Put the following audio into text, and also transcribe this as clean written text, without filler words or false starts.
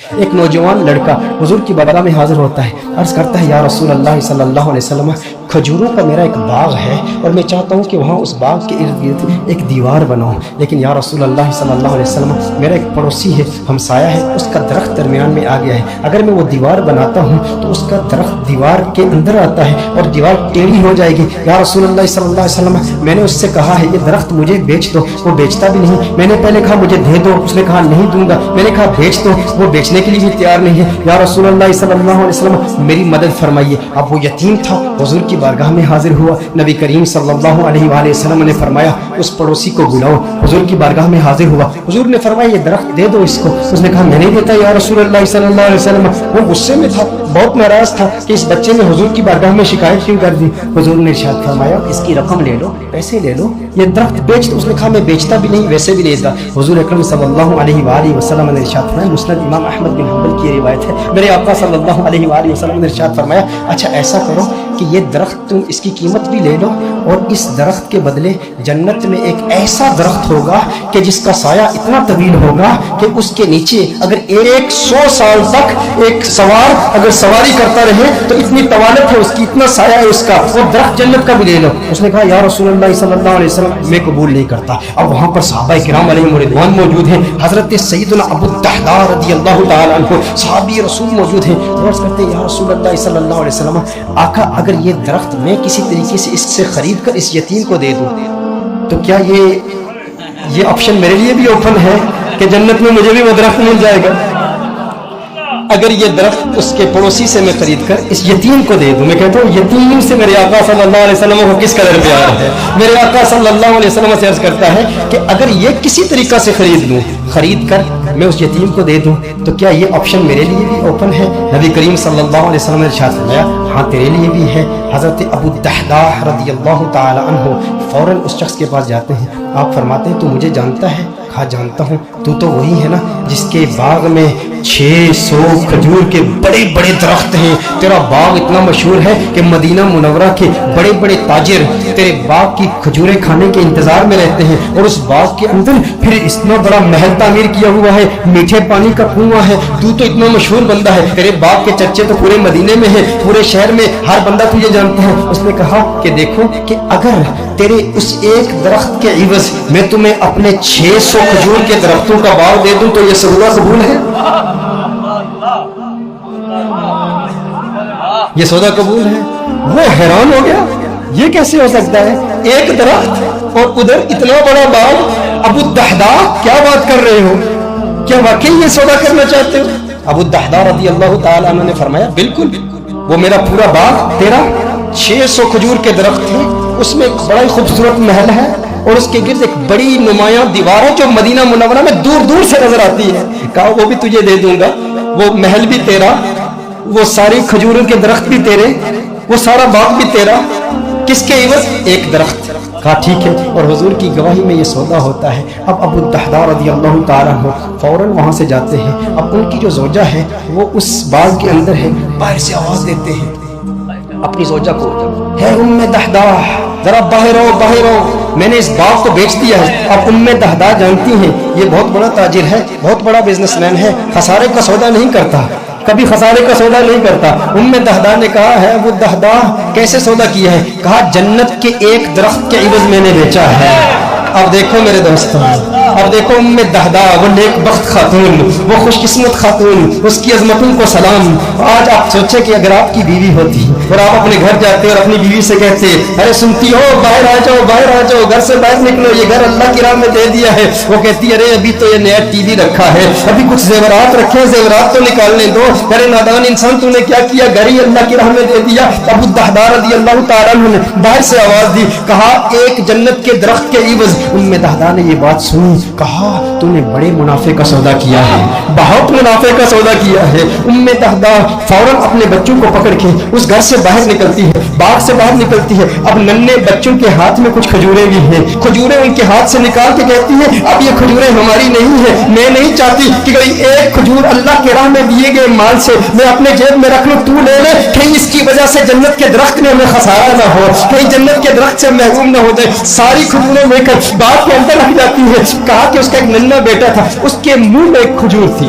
ایک نوجوان لڑکا حضور کی بارگاہ میں حاضر ہوتا ہے، عرض کرتا ہے یا رسول اللہ صلی اللہ علیہ وسلم، کھجوروں کا میرا ایک باغ ہے اور میں چاہتا ہوں کہ وہاں اس باغ کے ارد گرد ایک دیوار بناؤں، لیکن یا رسول اللہ صلی اللہ علیہ وسلم میرا ایک پڑوسی ہے، ہمسایہ ہے، اس کا درخت درمیان میں آ گیا ہے، اگر میں وہ دیوار بناتا ہوں تو اس کا درخت دیوار کے اندر آتا ہے اور دیوار ٹیڑھی ہو جائے گی، یا رسول اللہ صلی اللہ علیہ وسلم میں نے اس سے کہا ہے یہ درخت مجھے بیچ دو، وہ بیچتا بھی نہیں، میں نے پہلے کہا مجھے دے دو، اس نے کہا نہیں دوں گا، میں نے کہا بیچ دو، وہ بیچنے کے لیے بھی تیار نہیں ہے، یا رسول اللہ صلی اللہ علیہ وسلم میری مدد فرمائیے۔ اب وہ یتیم تھا، حضور کی بارگاہ میں حاضر ہوا، نبی کریم صلی اللہ علیہ وآلہ وسلم نے فرمایا اس پڑوسی کو بلاؤ، حضور کی بارگاہ میں حاضر ہوا، حضور نے فرمایا یہ درخت دے دو اس کو، اس نے کہا میں نہیں دیتا یا رسول اللہ صلی اللہ علیہ وسلم، وہ غصے میں تھا، بہت ناراض تھا کہ اس بچے نے حضور کی بارگاہ میں شکایت کیوں کر دی، حضور نے ارشاد فرمایا اس کی رقم لے لو، پیسے لے لو، یہ درخت بیچ دو، اس نے کہا میں بیچتا بھی نہیں ویسے بھی نہیں دیتا، حضور اکرم صلی اللہ علیہ وآلہ وسلم نے ارشاد فرمایا، مسند امام احمد بن حنبل کی روایت ہے، میرے آقا صلی اللہ علیہ وآلہ وسلم نے ارشاد فرمایا اچھا ایسا کرو کہ یہ درخت تم اس کی قیمت بھی لے لو اور اس درخت کے بدلے جنت میں ایک ایسا درخت ہوگا کہ جس کا سایہ اتنا طویل ہوگا کہ اس کے نیچے اگر 100 سال تک ایک سوار اگر سواری کرتا رہے تو اتنی طوالت ہے اس کی، اتنا سایہ ہے اس کا، وہ درخت جنت کا بھی لے لو، اس نے کہا یا رسول اللہ صلی اللہ علیہ وسلم میں قبول نہیں کرتا۔ اب وہاں پر صحابہ کرام علیہم رضوان موجود ہیں، حضرت سیدنا ابو الدحداء رضی اللہ تعالی عنہ صحابی رسول موجود ہیں، عرض کرتے ہیں یا رسول اللہ صلی اللہ علیہ وسلم آقا اگر یہ درخت میں کسی طریقے سے اس سے خرید کر اس یتیم کو دے دوں تو کیا یہ آپشن میرے لیے بھی اوپن ہے کہ جنت میں مجھے بھی وہ درخت مل جائے گا؟ اگر یہ درخت اس کے پڑوسی سے میں خرید کر اس یتیم کو دے دوں، میں کہتا ہوں یتیم سے میرے آقا صلی اللہ علیہ وسلم کو کس قدر پیار ہے، میرے آقا صلی اللہ علیہ وسلم سے عرض کرتا ہے کہ اگر یہ کسی طریقہ سے خرید کر میں اس یتیم کو دے دوں تو کیا یہ آپشن میرے لیے بھی اوپن ہے؟ نبی کریم صلی اللہ علیہ وسلم نے ارشاد فرمایا ہاں تیرے لیے بھی ہے۔ حضرت ابو الدحداء رضی اللہ تعالی عنہ فوراً اس شخص کے پاس جاتے ہیں، آپ فرماتے ہیں تو مجھے جانتا ہے؟ کہا جانتا ہوں، تو وہی ہے نا جس کے باغ میں 600 کھجور کے بڑے بڑے درخت ہیں، تیرا باغ اتنا مشہور ہے کہ مدینہ منورہ کے بڑے بڑے تاجر تیرے باغ کی کھجوریں کھانے کے انتظار میں رہتے ہیں، اور اس باغ کے اندر پھر اتنا بڑا محل تعمیر کیا ہوا ہے، میٹھے پانی کا کنواں ہے، تو اتنا مشہور بندہ ہے، تیرے باغ کے چرچے تو پورے مدینے میں ہیں، پورے شہر میں ہر بندہ تجھے جانتا ہے۔ اس نے کہا کہ دیکھو کہ اگر تیرے اس ایک درخت کے عوض میں تمہیں اپنے 600 کھجور کے درختوں کا باغ دے دوں تو یہ سودا قبول ہے؟ یہ سودا قبول ہے؟ وہ حیران ہو گیا، یہ کیسے ہو سکتا ہے، ایک درخت اور ادھر اتنا بڑا باغ؟ ابو الدحداء کیا بات کر رہے ہو، کیا واقعی یہ سودا کرنا چاہتے ہو؟ ابو الدحداء رضی اللہ تعالی عنہ نے فرمایا بالکل، وہ میرا پورا باغ تیرا 600 کھجور کے درخت ہیں، اس میں ایک بڑا ہی خوبصورت محل ہے اور اس کے گرد ایک بڑی نمایاں دیوار ہے جو مدینہ منورہ میں دور دور سے نظر آتی ہے، کہا وہ بھی تجھے دے دوں گا، وہ محل بھی تیرا، وہ ساری کھجوروں کے درخت بھی تیرے، وہ سارا باغ بھی تیرا، کس کے عوض؟ ایک درخت۔ کہا ٹھیک ہے، اور حضور کی گواہی میں یہ سودا ہوتا ہے۔ اب ابو الدحداء رضی اللہ تعالیٰ عنہ فوراً وہاں سے جاتے ہیں، اب ان کی جو زوجہ ہے وہ اس باغ کے اندر ہے، باہر سے آواز دیتے ہیں اپنی زوجہ کو، ہے ام دحداء ذرا باہر آؤ باہر آؤ، میں نے اس باغ کو بیچ دیا ہے۔ اب ام دحداء جانتی ہیں یہ بہت بڑا تاجر ہے، بہت بڑا بزنس مین ہے، خسارے کا سودا نہیں کرتا، کبھی خسارے کا سودا نہیں کرتا۔ ام دحداء نے کہا ہے ابو الدحداء کیسے سودا کیا ہے؟ کہا جنت کے ایک درخت کے عوض میں نے بیچا ہے۔ اب دیکھو میرے دوستوں، اب دیکھو ام دحداء وہ نیک بخت خاتون، وہ خوش قسمت خاتون، اس کی عظمتوں کو سلام۔ آج آپ سوچیں کہ اگر آپ کی بیوی ہوتی اور آپ اپنے گھر جاتے اور اپنی بیوی سے کہتے ارے سنتی ہو باہر آ جاؤ باہر آ جاؤ، گھر سے باہر نکلو، یہ گھر اللہ کی راہ میں دے دیا ہے، وہ کہتی ارے ابھی تو یہ نیا ٹی وی رکھا ہے، ابھی کچھ زیورات رکھے، زیورات تو نکالنے دو، ارے نادان انسان تو نے کیا کیا، گھر ہی اللہ کی راہ میں دے دیا۔ ابو الدحداء رضی اللہ تعالیٰ عنہ نے باہر سے آواز دی، کہا ایک جنت کے درخت کے عوض۔ ام دحداء نے یہ بات سنی، کہا تو نے بڑے منافع کا سودا کیا ہے، بہت منافع کا سودا کیا ہے۔ ام دحداء فوراً اپنے بچوں کو پکڑ کے اس گھر سے باہر نکلتی ہے، باغ سے باہر نکلتی ہے، اب ننھے بچوں کے ہاتھ میں کچھ کھجوریں بھی ہیں، کھجوریں ان کے ہاتھ سے نکال کے کہتی ہے اب یہ کھجوریں ہماری نہیں ہیں، میں نہیں چاہتی کہ کوئی ایک کھجور اللہ کے راہ میں دیے گئے مال سے میں اپنے جیب میں رکھ لوں، تو لے لے، کہیں اس کی وجہ سے جنت کے درخت میں ہمیں خسارہ نہ ہو، کہیں جنت کے درخت سے محروم نہ ہو جائے۔ ساری کھجوریں لے کر باغ کے اندر رکھ جاتی ہے۔ کہا کہ اس کا ایک ننھا بیٹا تھا، اس کے منہ میں ایک کھجور تھی،